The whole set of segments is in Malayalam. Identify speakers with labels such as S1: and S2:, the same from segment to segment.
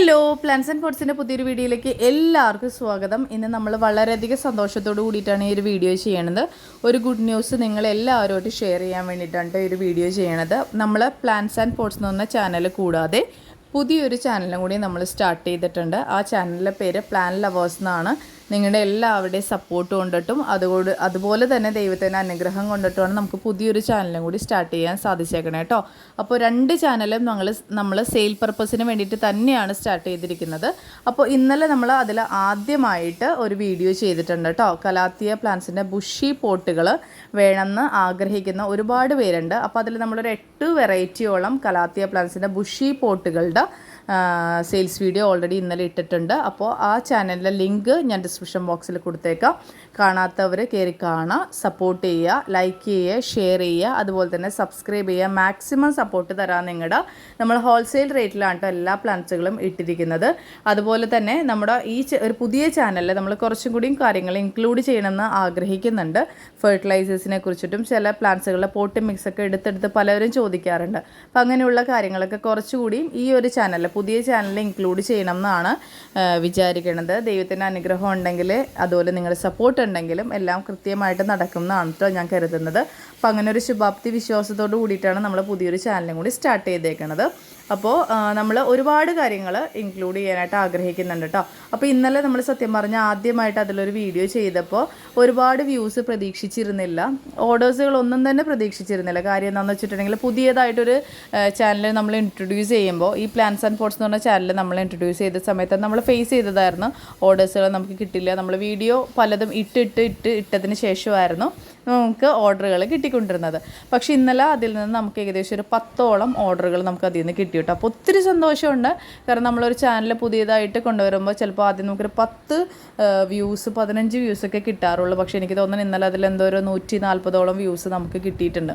S1: ഹലോ പ്ലാന്റ്സ് ആൻഡ് പോട്ട്സിൻ്റെ പുതിയൊരു വീഡിയോയിലേക്ക് എല്ലാവർക്കും സ്വാഗതം. ഇന്ന് നമ്മൾ വളരെയധികം സന്തോഷത്തോടു കൂടിയിട്ടാണ് ഈ ഒരു വീഡിയോ ചെയ്യണത്. ഒരു ഗുഡ് ന്യൂസ് നിങ്ങളെല്ലാവരുമായിട്ട് ഷെയർ ചെയ്യാൻ വേണ്ടിയിട്ടാണ് ഈ ഒരു വീഡിയോ ചെയ്യണത്. നമ്മൾ പ്ലാന്റ്സ് ആൻഡ് പോട്ട്സ് എന്ന് പറഞ്ഞ ചാനൽ കൂടാതെ പുതിയൊരു ചാനലും കൂടി നമ്മൾ സ്റ്റാർട്ട് ചെയ്തിട്ടുണ്ട്. ആ ചാനലിൻ്റെ പേര് പ്ലാൻ ലവേഴ്സ് എന്നാണ്. നിങ്ങളുടെ എല്ലാവരുടെയും സപ്പോർട്ട് കൊണ്ടിട്ടും അതുപോലെ തന്നെ ദൈവത്തിൻ്റെ അനുഗ്രഹം കൊണ്ടിട്ടുമാണ് നമുക്ക് പുതിയൊരു ചാനലും കൂടി സ്റ്റാർട്ട് ചെയ്യാൻ സാധിച്ചേക്കണേ കേട്ടോ. അപ്പോൾ രണ്ട് ചാനലും നമ്മൾ സെയിൽ പർപ്പസിന് വേണ്ടിയിട്ട് തന്നെയാണ് സ്റ്റാർട്ട് ചെയ്തിരിക്കുന്നത്. അപ്പോൾ ഇന്നലെ നമ്മൾ അതിൽ ആദ്യമായിട്ട് ഒരു വീഡിയോ ചെയ്തിട്ടുണ്ട് കേട്ടോ. കലാത്തിയ പ്ലാന്റ്സിൻ്റെ ബുഷി പോട്ടുകൾ വേണമെന്ന് ആഗ്രഹിക്കുന്ന ഒരുപാട് പേരുണ്ട്. അപ്പോൾ അതിൽ നമ്മളൊരു 8 വെറൈറ്റിയോളം കലാത്തിയ പ്ലാന്റ്സിൻ്റെ ബുഷി പോട്ടുകളുടെ സെയിൽസ് വീഡിയോ ഓൾറെഡി ഇന്നലെ ഇട്ടിട്ടുണ്ട്. അപ്പോൾ ആ ചാനലിലെ ലിങ്ക് ഞാൻ ഡിസ്ക്രിപ്ഷൻ ബോക്സിൽ കൊടുത്തേക്കാം. കാണാത്തവർ കയറി കാണുക, സപ്പോർട്ട് ചെയ്യുക, ലൈക്ക് ചെയ്യുക, ഷെയർ ചെയ്യുക, അതുപോലെ തന്നെ സബ്സ്ക്രൈബ് ചെയ്യുക. മാക്സിമം സപ്പോർട്ട് തരാൻ നമ്മൾ ഹോൾസെയിൽ റേറ്റിലാണ് കേട്ടോ എല്ലാ പ്ലാന്റ്സുകളും ഇട്ടിരിക്കുന്നത്. അതുപോലെ തന്നെ നമ്മുടെ ഈ ഒരു പുതിയ ചാനലിൽ നമ്മൾ കുറച്ചും കൂടിയും കാര്യങ്ങൾ ഇൻക്ലൂഡ് ചെയ്യണമെന്ന് ആഗ്രഹിക്കുന്നുണ്ട്. ഫെർട്ടിലൈസേഴ്സിനെ കുറിച്ചിട്ടും ചില പ്ലാന്റ്സുകളുടെ പോട്ട് മിക്സൊക്കെ എടുത്തെടുത്ത് പലരും ചോദിക്കാറുണ്ട്. അപ്പോൾ അങ്ങനെയുള്ള കാര്യങ്ങളൊക്കെ കുറച്ചുകൂടിയും ഈ ഒരു ചാനലിൽ പുതിയ ചാനലിൽ ഇൻക്ലൂഡ് ചെയ്യണം എന്നാണ് വിചാരിക്കുന്നത്. ദൈവത്തിൻ്റെ അനുഗ്രഹം ഉണ്ടെങ്കിൽ അതുപോലെ നിങ്ങളുടെ സപ്പോർട്ട് ഉണ്ടെങ്കിലും എല്ലാം കൃത്യമായിട്ട് നടക്കും എന്നാണ് കേട്ടോ ഞാൻ കരുതുന്നത്. അപ്പോൾ അങ്ങനെ ഒരു ശുഭാപ്തി വിശ്വാസത്തോട് കൂടിയിട്ടാണ് നമ്മൾ പുതിയൊരു ചാനലും കൂടി സ്റ്റാർട്ട് ചെയ്തേക്കുന്നത്. അപ്പോൾ നമ്മൾ ഒരുപാട് കാര്യങ്ങൾ ഇൻക്ലൂഡ് ചെയ്യാനായിട്ട് ആഗ്രഹിക്കുന്നുണ്ട് കേട്ടോ. അപ്പോൾ ഇന്നലെ നമ്മൾ സത്യം പറഞ്ഞാൽ ആദ്യമായിട്ട് അതിലൊരു വീഡിയോ ചെയ്തപ്പോൾ ഒരുപാട് വ്യൂസ് പ്രതീക്ഷിച്ചിരുന്നില്ല, ഓർഡേഴ്സുകളൊന്നും തന്നെ പ്രതീക്ഷിച്ചിരുന്നില്ല. കാര്യം എന്താണെന്ന് വെച്ചിട്ടുണ്ടെങ്കിൽ പുതിയതായിട്ടൊരു ചാനൽ നമ്മൾ ഇൻട്രൊഡ്യൂസ് ചെയ്യുമ്പോൾ ഈ പ്ലാന്റ്സ് ആൻഡ് പോട്ട്സ് എന്ന് പറഞ്ഞ ചാനൽ നമ്മൾ ഇൻട്രൊഡ്യൂസ് ചെയ്ത സമയത്ത് നമ്മൾ ഫേസ് ചെയ്തതായിരുന്നു ഓർഡേഴ്സുകൾ നമുക്ക് കിട്ടില്ല. നമ്മൾ വീഡിയോ പലതും ഇട്ടതിന് ശേഷമായിരുന്നു നമുക്ക് ഓർഡറുകൾ കിട്ടിക്കൊണ്ടിരുന്നത്. പക്ഷേ ഇന്നലെ അതിൽ നിന്ന് നമുക്ക് ഏകദേശം ഒരു 10ഓളം ഓർഡറുകൾ നമുക്ക് അതിൽ നിന്ന് കിട്ടി കേട്ടോ. അപ്പോൾ ഒത്തിരി സന്തോഷമുണ്ട്. കാരണം നമ്മളൊരു ചാനൽ പുതിയതായിട്ട് കൊണ്ടുവരുമ്പോൾ ചിലപ്പോൾ ആദ്യം നമുക്കൊരു 10 വ്യൂസ് 15 വ്യൂസൊക്കെ കിട്ടാറുള്ളൂ. പക്ഷേ എനിക്ക് തോന്നുന്നു ഇന്നലെ അതിലെന്തോ ഒരു 140ഓളം വ്യൂസ് നമുക്ക് കിട്ടിയിട്ടുണ്ട്.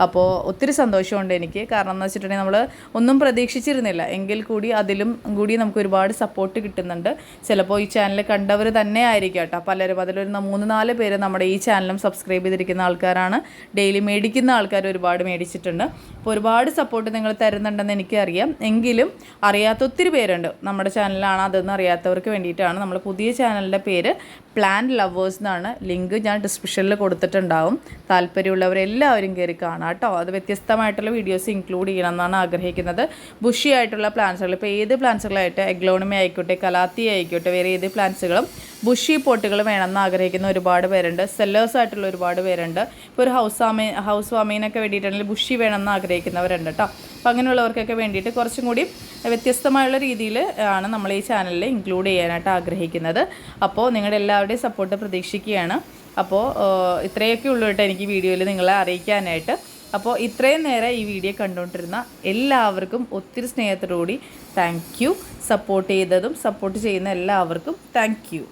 S1: അപ്പോൾ ഒത്തിരി സന്തോഷമുണ്ട് എനിക്ക്. കാരണം എന്ന് വെച്ചിട്ടുണ്ടെങ്കിൽ നമ്മൾ ഒന്നും പ്രതീക്ഷിച്ചിരുന്നില്ല, എങ്കിൽ കൂടി അതിലും കൂടി നമുക്ക് ഒരുപാട് സപ്പോർട്ട് കിട്ടുന്നുണ്ട്. ചിലപ്പോൾ ഈ ചാനൽ കണ്ടവർ തന്നെ ആയിരിക്കും കേട്ടോ പലരും. അതിലൊരു 3-4 പേര് നമ്മുടെ ഈ ചാനലും സബ്സ്ക്രൈബ് ചെയ്തിരിക്കുന്ന ആൾക്കാരാണ്. ഡെയിലി മേടിക്കുന്ന ആൾക്കാർ ഒരുപാട് മേടിച്ചിട്ടുണ്ട്. അപ്പോൾ ഒരുപാട് സപ്പോർട്ട് നിങ്ങൾ തരുന്നുണ്ടെന്ന് എനിക്കറിയാം. എങ്കിലും അറിയാത്ത ഒത്തിരി പേരുണ്ട് നമ്മുടെ ചാനലാണ്. അതൊന്നും അറിയാത്തവർക്ക് വേണ്ടിയിട്ടാണ് നമ്മൾ പുതിയ ചാനലിൻ്റെ പേര് പ്ലാൻ ലവേഴ്സ് എന്നാണ്. ലിങ്ക് ഞാൻ ഡിസ്ക്രിപ്ഷനിൽ കൊടുത്തിട്ടുണ്ടാവും. താല്പര്യമുള്ളവരെല്ലാവരും കയറി കാണാം കേട്ടോ. അത് വ്യത്യസ്തമായിട്ടുള്ള വീഡിയോസ് ഇൻക്ലൂഡ് ചെയ്യണം എന്നാണ് ആഗ്രഹിക്കുന്നത്. ബുഷി ആയിട്ടുള്ള പ്ലാന്റ്സുകൾ, ഇപ്പോൾ ഏത് പ്ലാന്റ്സുകളായിട്ട് എഗ്ലോണിമി ആയിക്കോട്ടെ, കലാത്തി ആയിക്കോട്ടെ, വേറെ ഏത് പ്ലാന്റ്സുകളും ബുഷി പോട്ടുകൾ വേണമെന്ന് ആഗ്രഹിക്കുന്ന ഒരുപാട് പേരുണ്ട്. സെല്ലേഴ്സായിട്ടുള്ള ഒരുപാട് പേരുണ്ട്. ഇപ്പോൾ ഒരു ഹൗസ് വാമിങ്ങിനൊക്കെ വേണ്ടിയിട്ടാണെങ്കിൽ ബുഷി വേണമെന്ന് ആഗ്രഹിക്കുന്നവരുണ്ട് കേട്ടോ. അപ്പോൾ അങ്ങനെയുള്ളവർക്കൊക്കെ വേണ്ടിയിട്ട് കുറച്ചും കൂടി വ്യത്യസ്തമായുള്ള രീതിയിൽ ആണ് നമ്മൾ ഈ ചാനലിൽ ഇൻക്ലൂഡ് ചെയ്യാനായിട്ട് ആഗ്രഹിക്കുന്നത്. അപ്പോൾ നിങ്ങളുടെ എല്ലാവരുടെയും സപ്പോർട്ട് പ്രതീക്ഷിക്കുകയാണ്. അപ്പോൾ ഇത്രയൊക്കെ ഉള്ളൂ കേട്ടോ എനിക്ക് വീഡിയോയിൽ നിങ്ങളെ അറിയിക്കാനായിട്ട്. അപ്പോൾ ഇത്രയും നേരം ഈ വീഡിയോ കണ്ടുകൊണ്ടിരുന്ന എല്ലാവർക്കും ഒത്തിരി സ്നേഹത്തോടുകൂടി താങ്ക് യു. സപ്പോർട്ട് ചെയ്തതും സപ്പോർട്ട് ചെയ്യുന്ന എല്ലാവർക്കും താങ്ക് യു.